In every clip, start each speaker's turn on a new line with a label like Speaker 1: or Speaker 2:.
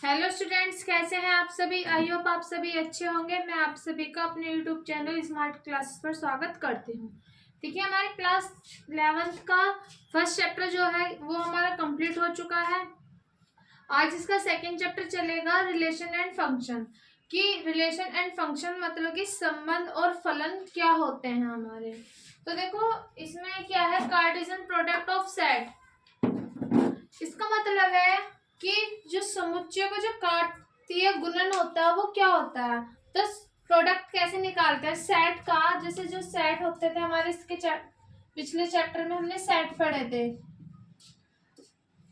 Speaker 1: Hello students, कैसे हैं आप सभी। आई होप आप सभी अच्छे होंगे। मैं आप सभी का अपने यूट्यूब चैनल स्मार्ट क्लासेस पर स्वागत करती हूँ। देखिए, हमारे क्लास 11th का फर्स्ट चैप्टर जो है वो हमारा कंप्लीट हो चुका है। आज इसका सेकंड चैप्टर चलेगा, रिलेशन एंड फंक्शन। कि रिलेशन एंड फंक्शन मतलब कि संबंध और फलन क्या होते हैं हमारे। तो देखो, इसमें क्या है, कार्टेशियन प्रोडक्ट ऑफ सेट। इसका मतलब है कि जो समुच्चय को जो काटतीय गुणन होता है वो क्या होता है। तो प्रोडक्ट कैसे निकालते हैं सेट का। जैसे जो सेट होते थे हमारे इसके पिछले चैप्टर में हमने सेट पढ़े थे।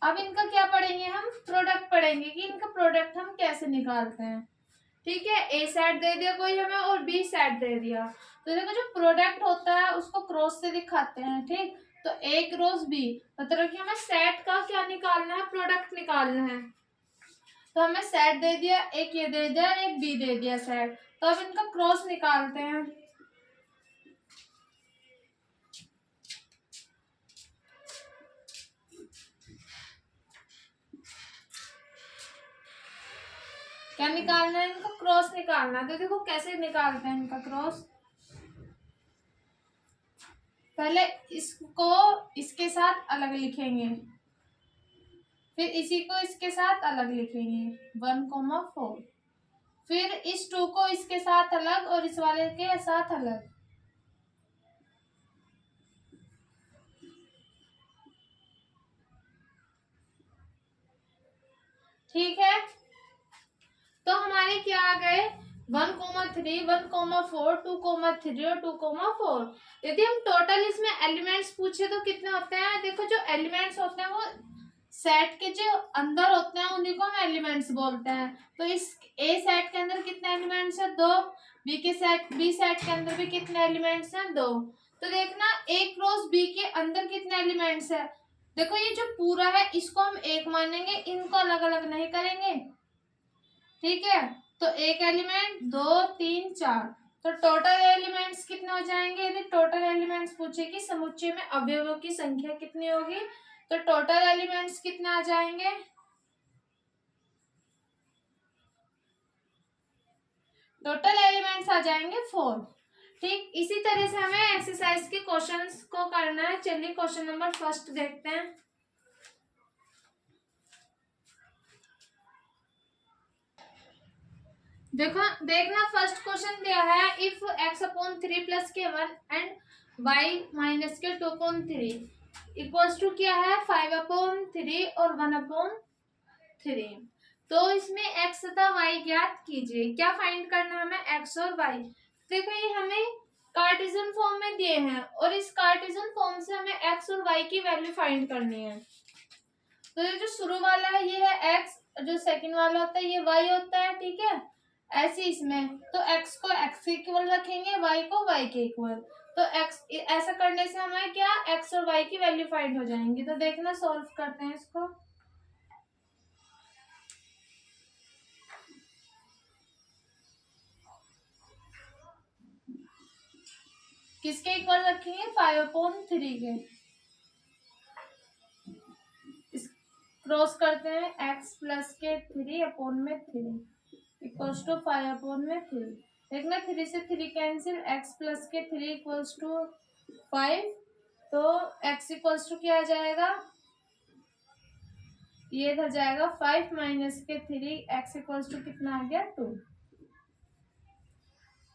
Speaker 1: अब इनका क्या पढ़ेंगे, हम प्रोडक्ट पढ़ेंगे कि इनका प्रोडक्ट हम कैसे निकालते हैं। ठीक है, ए सेट दे दिया कोई हमें और बी सेट दे दिया। तो देखो, जो प्रोडक्ट होता है उसको क्रॉस से दिखाते हैं। ठीक, तो ए क्रॉस बी मतलब कि हमें सेट का क्या निकालना है, प्रोडक्ट निकालना है। तो हमें सेट दे दिया, एक ये दे दिया, एक बी दे दिया सेट। तो अब इनका क्रॉस निकालते हैं। क्या निकालना है, इनका क्रॉस निकालना है। तो देखो कैसे निकालते हैं इनका क्रॉस। पहले इसको इसके साथ अलग लिखेंगे, फिर इसी को इसके साथ अलग लिखेंगे 1,4। फिर इस 2 को इसके साथ अलग और इस वाले के साथ अलग। ठीक है, तो हमारे क्या आ गए 1,3, 1,4, 2,3 और 2,4। यदि हम टोटल इसमें एलिमेंट्स पूछे तो कितने होते हैं। देखो, जो एलिमेंट्स होते हैं वो सेट के जो अंदर होते हैं उन्हीं को हम एलिमेंट्स बोलते हैं। तो इस ए सेट के अंदर कितने एलिमेंट्स हैं, 2। बी सेट के अंदर भी कितने एलिमेंट्स हैं, 2। तो देखना, ए क्रॉस बी के अंदर कितने एलिमेंट्स है। देखो, ये जो पूरा है इसको हम एक मानेंगे, इनको अलग अलग नहीं करेंगे। ठीक है, तो एक एलिमेंट, 2, 3, 4। तो टोटल एलिमेंट्स कितने हो जाएंगे। यदि टोटल एलिमेंट्स पूछे कि समुच्चय में अवयवों की संख्या कितनी होगी, तो टोटल एलिमेंट्स कितने आ जाएंगे, टोटल एलिमेंट्स आ जाएंगे 4। ठीक, इसी तरह से हमें एक्सरसाइज के क्वेश्चंस को करना है। चलिए क्वेश्चन नंबर फर्स्ट देखते हैं। देखो, देखना, फर्स्ट क्वेश्चन दिया है, if x/3 + k1 and y - k2/3 equals to क्या है 5/3 और 1/3। तो इसमें x तथा y ज्ञात कीजिए। क्या फाइंड करना है हमें, x और y। देखो, ये हमें कार्टेशियन फॉर्म में दिए हैं और इस कार्टेशियन फॉर्म से हमें x और y की वैल्यू फाइंड करनी है। तो ये जो शुरू वाला है ये है x, जो सेकंड वाला होता है ये y होता है। ठीक है, ऐसे इसमें तो x को x के इक्वल रखेंगे, y को y के इक्वल। तो x ऐसा करने से हमें क्या x और y की वैल्यू फाइंड हो जाएंगी। तो देखना, सॉल्व करते हैं इसको। किसके इक्वल रखेंगे, 5/3 के। क्रॉस करते हैं, x + k3/3 इक्वल्स टू 5/3। देखना, 3 से 3 cancel, x + k3 equals to 5। तो x इक्वल्स टू क्या आ जाएगा, ये इधर जाएगा 5 - k3, x इक्वल्स टू कितना आ गया 2।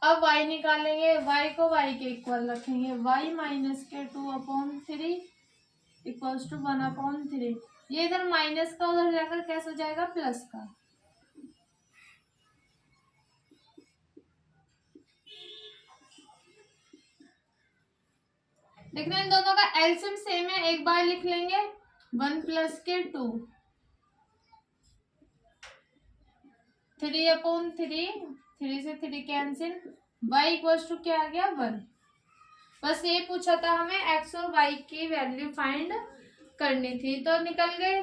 Speaker 1: अब y निकालेंगे, y को y के इक्वल रखेंगे, y - k2/3 इक्वल्स टू 1/3। ये इधर माइनस का उधर जाकर कैसे हो जाएगा, प्लस का। देखना, इन दोनों का एलसीएम सेम है, एक बार लिख लेंगे 1 + k2 3/3, 3 से 3 कैंसिल, y इक्वल्स टू क्या आ गया 1। बस ये पूछा था हमें, x और y की वैल्यू फाइंड करनी थी, तो निकल गए।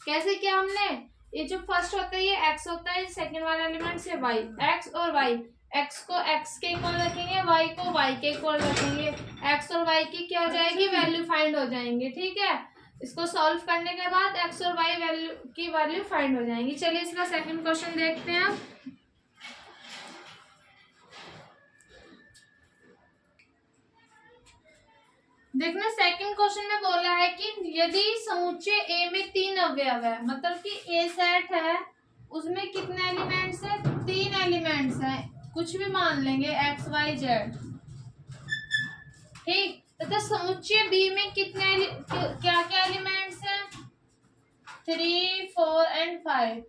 Speaker 1: कैसे किया हमने, ये जो फर्स्ट होता है ये x होता है, सेकंड वाला एलिमेंट से y, x और y, x को x के इक्वल रखेंगे, y को y के इक्वल रखेंगे। x और y की क्या हो जाएगी, वैल्यू फाइंड हो जाएंगे। ठीक है, इसको सॉल्व करने के बाद एक्स और वाई वैल्यू की वैल्यू फाइंड हो जाएंगी। चलिए इसका सेकंड क्वेश्चन देखते हैं अब। देखना सेकंड क्वेश्चन में बोला है कि यदि समुच्चय ए में 3 अवयव है, मतलब कि ए सेट है, उसमें कितने एलिमेंट्स है? 3 एलिमेंट्स है, कुछ भी मान लेंगे एक्स वाई जेड, ठीक। तथा समुच्चय बी में कितने क्या क्या एलिमेंट्स हैं? 3, 4 एंड 5।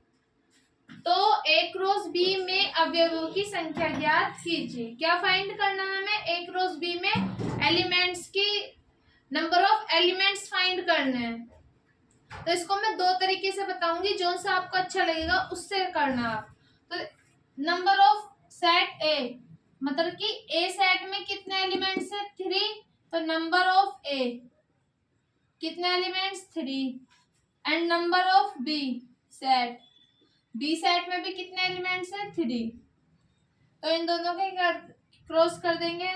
Speaker 1: तो ए क्रॉस बी में अवयवों की संख्या ज्ञात कीजिए। क्या फाइंड करना है हमें? ए क्रॉस बी में एलिमेंट्स की नंबर ऑफ एलिमेंट्स फाइंड करने हैं। तो इसको मैं दो तरीके से बताऊंगी, जो सा आपको अच्छा लगेगा उससे करना आप। तो नंबर ऑफ सेट ए, मतलब कि ए सेट में कितने एलिमेंट्स है? 3। तो नंबर ऑफ ए कितने elements? 3। And number of B set, B set में भी कितने एलिमेंट्स हैं? 3। तो इन दोनों के क्रॉस कर देंगे,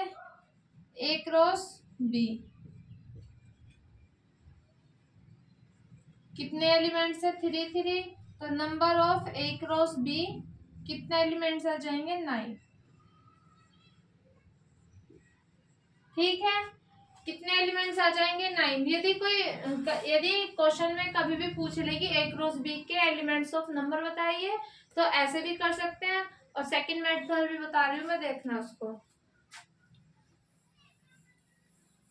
Speaker 1: ए क्रॉस बी। कितने एलिमेंट्स है? 3 3। तो number of A cross B कितने एलिमेंट्स आ जाएंगे? 9। ठीक है, कितने एलिमेंट्स आ जाएंगे? 9। यदि क्वेश्चन में कभी भी पूछ ले कि ए क्रॉस बी के एलिमेंट्स ऑफ नंबर बताइए, तो ऐसे भी कर सकते हैं, और सेकंड मेथड भी बता रही हूँ मैं, देखना उसको।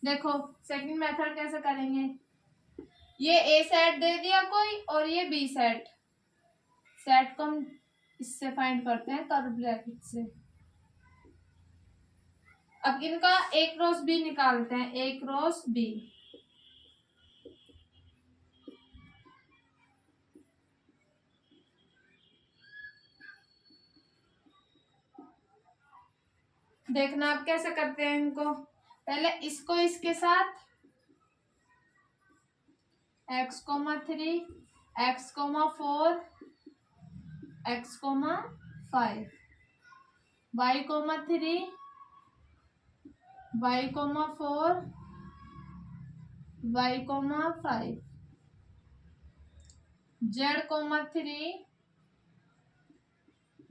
Speaker 1: देखो सेकंड मेथड कैसे करेंगे। ये ए सेट दे दिया कोई, और ये बी सेट, सेट को हम इससे फाइंड करते हैं कर्व ब्रैकेट से। अब इनका ए क्रॉस बी निकालते हैं, ए क्रॉस बी। देखना आप कैसे करते हैं इनको। पहले इसको इसके साथ x, 3, x, 4, x, 5, y, 3, y, 4, y, 5, z, 3,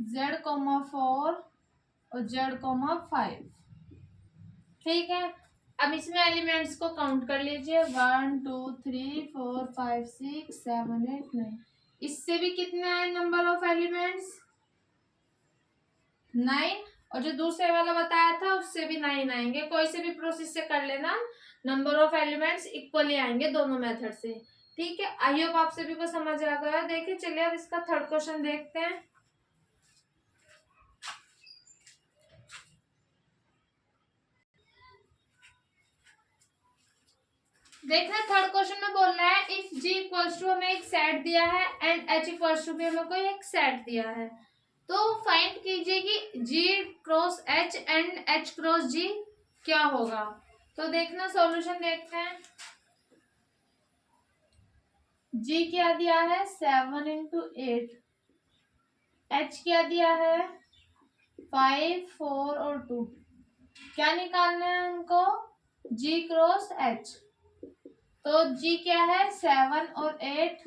Speaker 1: z, 4 और z, 5। ठीक है, अब इसमें एलिमेंट्स को काउंट कर लीजिए, 1 2 3 4 5 6 7 8 9। इससे भी कितने आए नंबर ऑफ एलिमेंट्स? 9। और जो दूसरे वाला बताया था उससे भी 9 आएंगे। कोई से भी प्रोसेस से कर लेना, नंबर ऑफ एलिमेंट्स इक्वली आएंगे दोनों मेथड से। ठीक है, आई होप आप सभी को समझ आ गया। देखिए चलिए अब इसका थर्ड क्वेश्चन देखते हैं। देखना थर्ड क्वेश्चन में बोल रहा है इफ g इक्वल्स टू, हमें एक सेट दिया है, एंड h इक्वल्स टू भी हमें कोई एक सेट दिया है। तो फाइंड कीजिए कि g cross h and h cross g क्या होगा। तो देखना सॉल्यूशन देखते हैं। g क्या दिया है? 7 × 8। h क्या दिया है? 5 4 और 2। क्या निकालना है उनको? g cross h। तो g क्या है? 7 और 8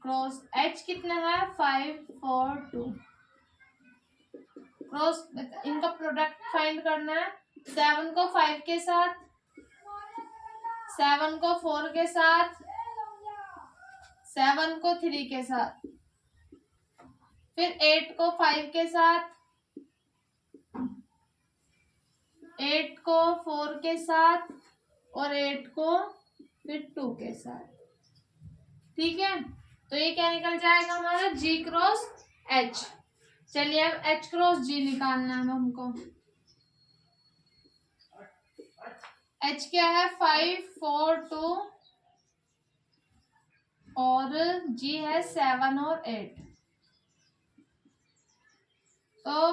Speaker 1: क्रॉस h कितना है? 5 4 2। क्रॉस इनका प्रोडक्ट फाइंड करना है। 7 को 5 के साथ, 7 को 4 के साथ, 7 को 3 के साथ, फिर 8 को 5 के साथ, 8 को 4 के साथ, और 8 को फिर 2 के साथ। ठीक है, तो ये क्या निकल जाएगा हमारा? g cross h। चलिए अब h क्रॉस g निकालना है हमको। h क्या है? 5 4 2 और g है 7 और 8। तो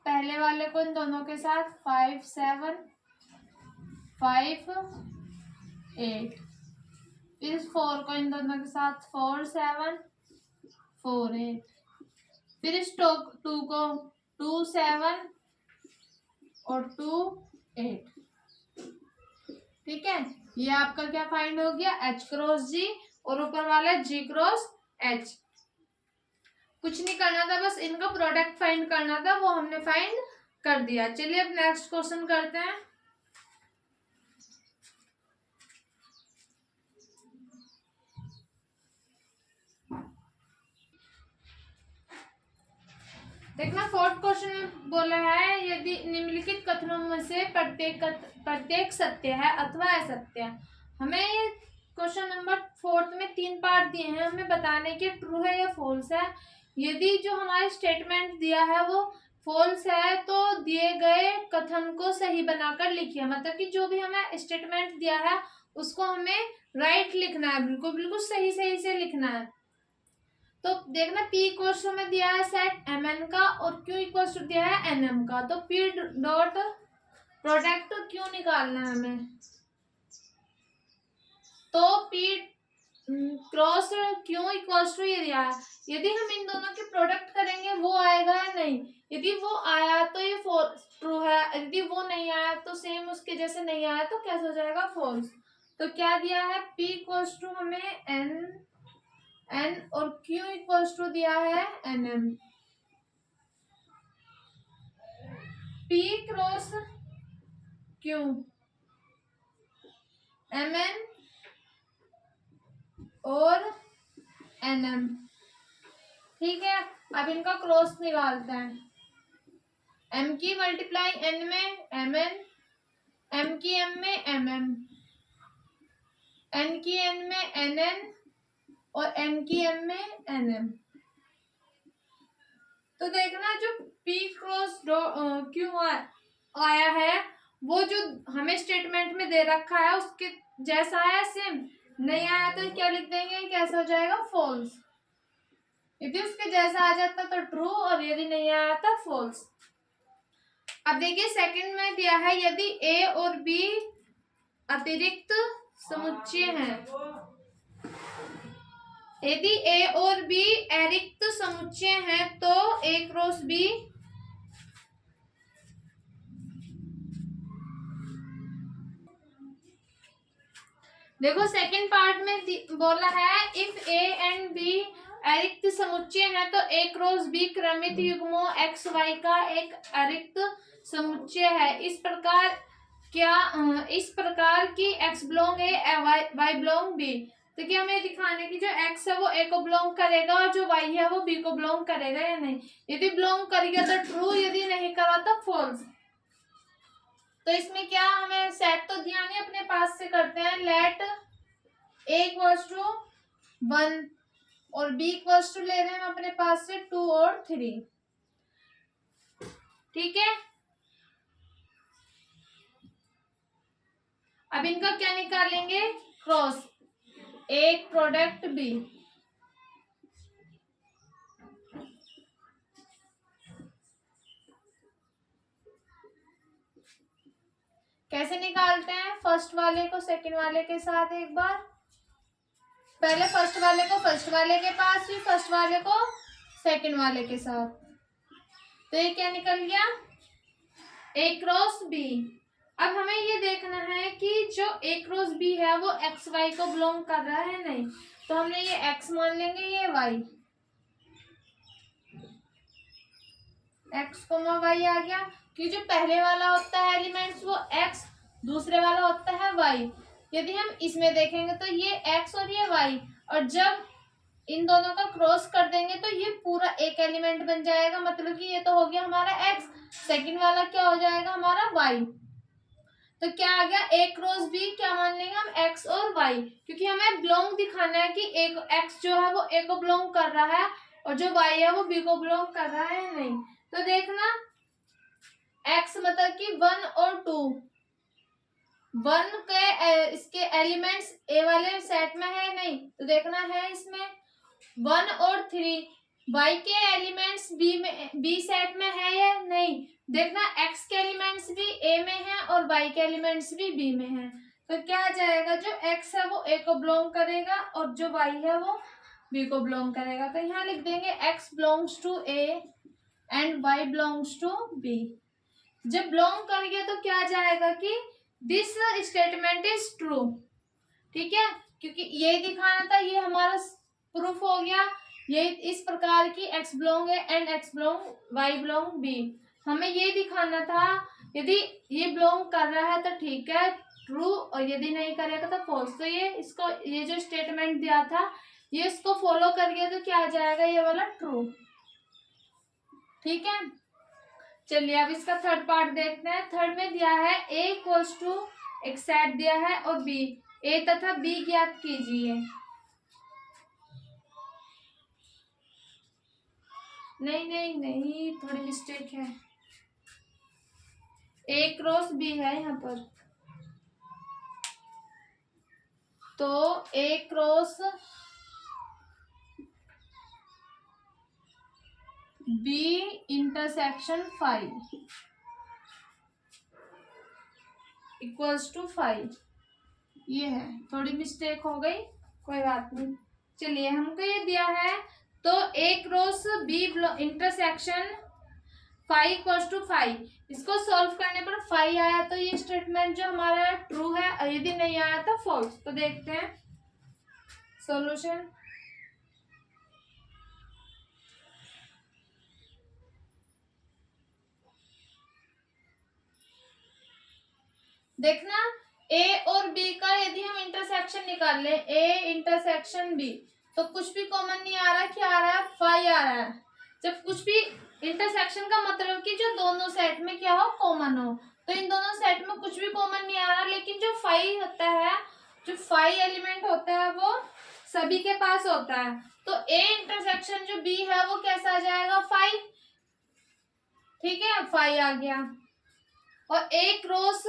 Speaker 1: पहले वाले को इन दोनों के साथ 5 7 5 8, फिर 4 को इन दोनों के साथ 4 7 4 8, फिर इस 2 को 2 7 और 2 8। ठीक है, ये आपका क्या फाइंड हो गया, H क्रॉस G, और ऊपर वाला G क्रॉस H। कुछ नहीं करना था, बस इनका प्रोडक्ट फाइंड करना था, वो हमने फाइंड कर दिया। चलिए अब नेक्स्ट क्वेश्चन करते हैं। देखना फोर्थ क्वेश्चन में बोला है, यदि निम्नलिखित कथनों में से प्रत्येक सत्य है अथवा असत्य है। हमें ये क्वेश्चन नंबर फोर्थ में 3 पार्ट दिए हैं, हमें बताने के ट्रू है या फॉल्स है। यदि जो हमारे स्टेटमेंट दिया है वो फॉल्स है तो दिए गए कथन को सही बनाकर लिखिए। मतलब कि जो भी हमें स्टेटमेंट दिया है उसको हमें राइट लिखना है, बिल्कुल बिल्कुल सही सही से लिखना है। तो देखना P इक्वल्स टू में दिया है सेट Mn का और Q इक्वल्स टू दिया है Nm का। तो P डॉट प्रोडक्ट Q निकालना है हमें। तो P cross Q equals to ये दिया है, यदि हम इन दोनों के प्रोडक्ट करेंगे वो आएगा या नहीं। यदि वो आया तो ये ट्रू है, यदि वो नहीं आया तो सेम उसके जैसे नहीं आया तो कैसे हो जाएगा, फॉल्स। तो क्या दिया है, P इक्वल्स टू हमें N और Q इक्वल्स टू दिया है Nm। P cross Q Mn और Nm, ठीक है। अब इनका क्रॉस निकालते हैं। M की मल्टीप्लाई N में Mn, M की M में Mm, N की N में Nn और N की M में Nm। तो देखना जो P क्रॉस Q आया है वो जो हमें स्टेटमेंट में दे रखा है उसके जैसा है सेम। नहीं आया तो क्या लिख देंगे, कैसे हो जाएगा, फॉल्स। यदि उसके जैसा आ जाता तो ट्रू और यदि नहीं आया तो फॉल्स। अब देखिए सेकंड में दिया है, यदि A और B अतिरिक्त समुच्चय हैं, यदि A और B अतिरिक्त समुच्चय हैं तो A क्रॉस B देखो सेकंड पार्ट में बोला है इफ A एंड B अरिक्त समुच्चय है तो A cross B क्रमित युग्मों x y का एक अरिक्त समुच्चय है। इस प्रकार की x belong A y belong B। तो क्या हमें दिखाने की जो x है वो A को बिलोंग करेगा और जो y है वो B को बिलोंग करेगा या नहीं। यदि बिलोंग करेगा तो ट्रू, यदि नहीं करा तो फॉल्स। तो इसमें क्या हमें सेट तो दिया नहीं, अपने पास से करते हैं। लेट A इक्वल्स टू 1 और B इक्वल्स टू ले रहे हैं हम अपने पास से 2 और 3, ठीक है। अब इनका क्या निकालेंगे, क्रॉस A प्रोडक्ट B। कैसे निकालते हैं, फर्स्ट वाले को सेकंड वाले के साथ एक बार, पहले फर्स्ट वाले को फर्स्ट वाले के पास, फिर फर्स्ट वाले को सेकंड वाले के साथ। तो ये क्या निकल गया, A क्रॉस B। अब हमें ये देखना है कि जो A क्रॉस B है वो एक्स वाई को बिलोंग कर रहा है नहीं। तो हमने ये x मान लेंगे, ये y, x कोमा y आ गया। कि जो पहले वाला होता है एलिमेंट्स वो x, दूसरे वाला होता है y। यदि हम इसमें देखेंगे तो ये x और ये y, और जब इन दोनों का क्रॉस कर देंगे तो ये पूरा एक एलिमेंट बन जाएगा। मतलब कि ये तो हो गया हमारा x, सेकंड वाला क्या हो जाएगा हमारा y। तो क्या आ गया, A क्रॉस B क्या मान लेंगे हम, x और y, क्योंकि हमें बिलोंग दिखाना है कि x जो है वो A को बिलोंग कर रहा है और जो y है वो B को बिलोंग कर रहा है नहीं। तो देखना x मतलब कि 1 और 2, 1 के इसके एलिमेंट्स A वाले सेट में है नहीं, तो देखना है इसमें 1 और 3, y के एलिमेंट्स B सेट में है या नहीं। देखना x के एलिमेंट्स भी A में है और y के एलिमेंट्स भी B में है। तो क्या आ जाएगा, जो x है वो A को बिलोंग करेगा और जो y है वो B को बिलोंग करेगा। तो यहाँ लिख देंगे x belongs to A and y belongs to B। जब बिलोंग कर गया तो क्या आ जाएगा कि दिस स्टेटमेंट इज ट्रू। ठीक है, क्योंकि ये दिखाना था, ये हमारा प्रूफ हो गया। ये इस प्रकार की x belong A and x belong y belong b, हमें ये दिखाना था। यदि ये बिलोंग कर रहा है तो ठीक है, ट्रू, और यदि नहीं करेगा तो फॉल्स। तो ये इसको, ये जो स्टेटमेंट दिया था ये इसको फॉलो कर गया तो क्या आ जाएगा, ये वाला ट्रू। ठीक है, चलिए अब इसका थर्ड पार्ट देखते हैं। थर्ड में दिया है a इक्वल्स टू एक सेट दिया है और b, a तथा b ज्ञात कीजिए। नहीं नहीं नहीं, थोड़ी मिस्टेक है, a क्रॉस b है यहाँ पर, तो a cross b intersection 5 equals to 5, ये है, थोड़ी मिस्टेक हो गई, कोई बात नहीं। चलिए हमको ये दिया है, तो a cross b intersection 5 equals to 5, इसको सॉल्व करने पर 5 आया तो ये स्टेटमेंट जो हमारा ट्रू है, और यदि नहीं आया तो फॉल्स। तो देखते हैं सॉल्यूशन। देखना a और b का यदि हम इंटरसेक्शन निकाल ले, a इंटरसेक्शन b, तो कुछ भी कॉमन नहीं आ रहा, क्या आ रहा है, 5 आ रहा है। जब कुछ भी इंटरसेक्शन का मतलब कि जो दोनों सेट में क्या हो, कॉमन हो, तो इन दोनों सेट में कुछ भी कॉमन नहीं आ रहा, लेकिन जो 5 होता है, जो 5 एलिमेंट होता है वो सभी के पास होता है। तो a इंटरसेक्शन जो b है वो कैसा आ जाएगा, 5। ठीक है, 5 आ गया। और a क्रॉस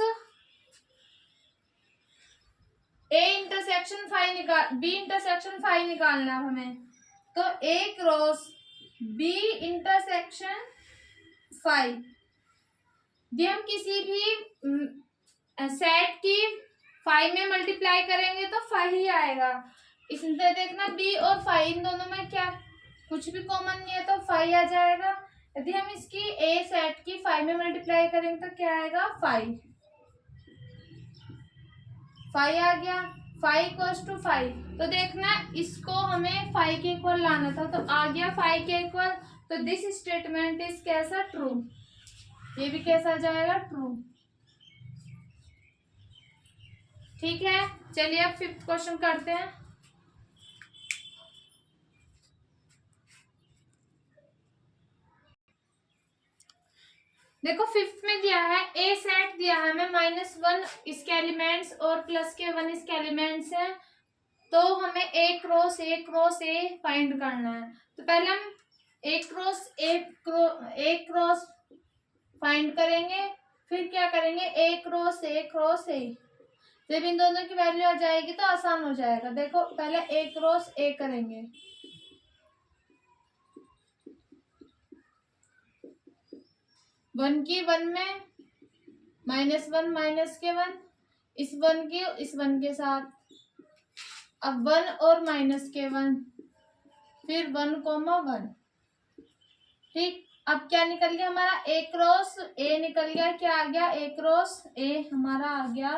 Speaker 1: a इंटरसेक्शन 5 निकाल, b इंटरसेक्शन 5 निकालना है हमें, तो a क्रॉस b इंटरसेक्शन 5, यदि हम किसी भी सेट की 5 में मल्टीप्लाई करेंगे तो 5 ही आएगा। इसमें देखना b और 5 इन दोनों में क्या कुछ भी कॉमन नहीं है, तो 5 आ जाएगा। यदि हम इसकी a सेट की 5 में मल्टीप्लाई करेंगे तो क्या आएगा, 5 आ गया। 5 इक्वल्स टू 5, तो देखना इसको हमें 5 के इक्वल लाना था, तो आ गया 5 के इक्वल। तो दिस स्टेटमेंट इज कैसा, ट्रू, ये भी कैसा आ जाएगा, ट्रू। ठीक है, चलिए अब 5th क्वेश्चन करते हैं। देखो 5th में दिया है, ए सेट दिया है हमें -1 इसके एलिमेंट्स और प्लस के 1 इसके एलिमेंट्स हैं, तो हमें ए क्रॉस ए फाइंड करना है। तो पहले हम ए क्रॉस फाइंड करेंगे, फिर क्या करेंगे, ए क्रॉस ए। जब इन दोनों की वैल्यू आ जाएगी तो आसान हो जाएगा। देखो पहले ए क्रॉस ए करेंगे, वन की 1 में -1 माइनस के 1, इस 1 के साथ, अब 1 और माइनस के 1, फिर 1,1। ठीक, अब क्या निकल गया हमारा, ए क्रॉस ए निकल गया, क्या आ गया, ए क्रॉस ए हमारा आ गया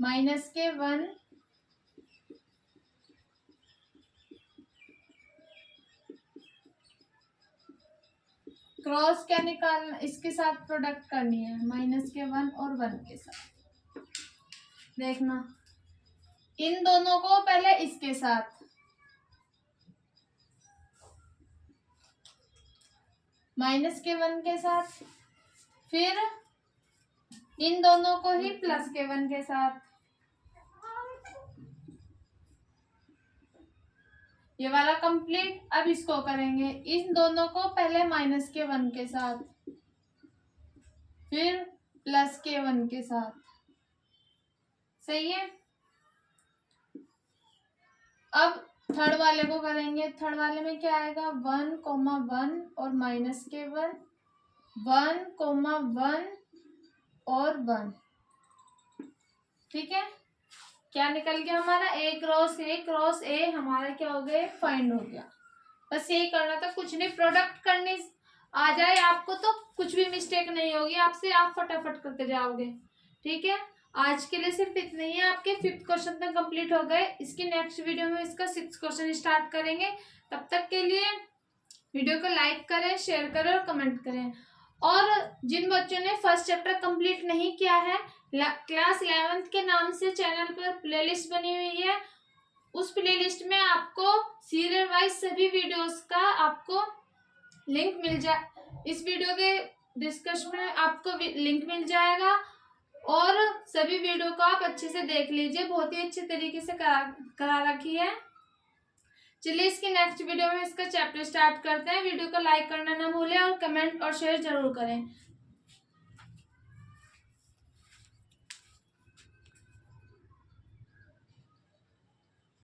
Speaker 1: -1 क्रॉस क्या निकालना, इसके साथ प्रोडक्ट करनी है, -1 और 1 के साथ। देखना इन दोनों को पहले इसके साथ, -1 के साथ, फिर इन दोनों को ही +1 के साथ, ये वाला कंप्लीट। अब इसको करेंगे, इन दोनों को पहले -1 के साथ, फिर +1 के साथ, सही है। अब थर्ड वाले को करेंगे, थर्ड वाले में क्या आएगा, 1,1 और -1, 1,1 और 1। ठीक है, क्या निकल गया हमारा, ए क्रॉस ए हमारा क्या हो गया, फाइंड हो गया। बस यही करना था, कुछ नहीं, प्रोडक्ट करने आ जाए आपको तो कुछ भी मिस्टेक नहीं होगी आपसे, आप फटाफट करते जाओगे। ठीक है, आज के लिए सिर्फ इतना ही है। आपके 5th क्वेश्चन तक कंप्लीट हो गए। इसकी नेक्स्ट वीडियो में इसका 6th क्वेश्चन स्टार्ट करेंगे। तब तक के लिए वीडियो को लाइक करें, शेयर करें और कमेंट करें। और जिन बच्चों ने फर्स्ट चैप्टर कंप्लीट नहीं किया है, क्लास 11th के नाम से चैनल पर प्लेलिस्ट बनी हुई है। उस प्लेलिस्ट में आपको सीरियल वाइज सभी वीडियोस का आपको लिंक मिल जाए। इस वीडियो के डिस्क्रिप्शन में आपको लिंक मिल जाएगा और सभी वीडियो को आप अच्छे से देख लीजिए। बहुत ही अच्छे तरीके से करा रखी है। चलिए इसकी नेक्स्ट वीडियो में इसका चैप्टर स्टार्ट करते हैं। वीडियो को लाइक करना ना भूलें और कमेंट और शेयर जरूर करें।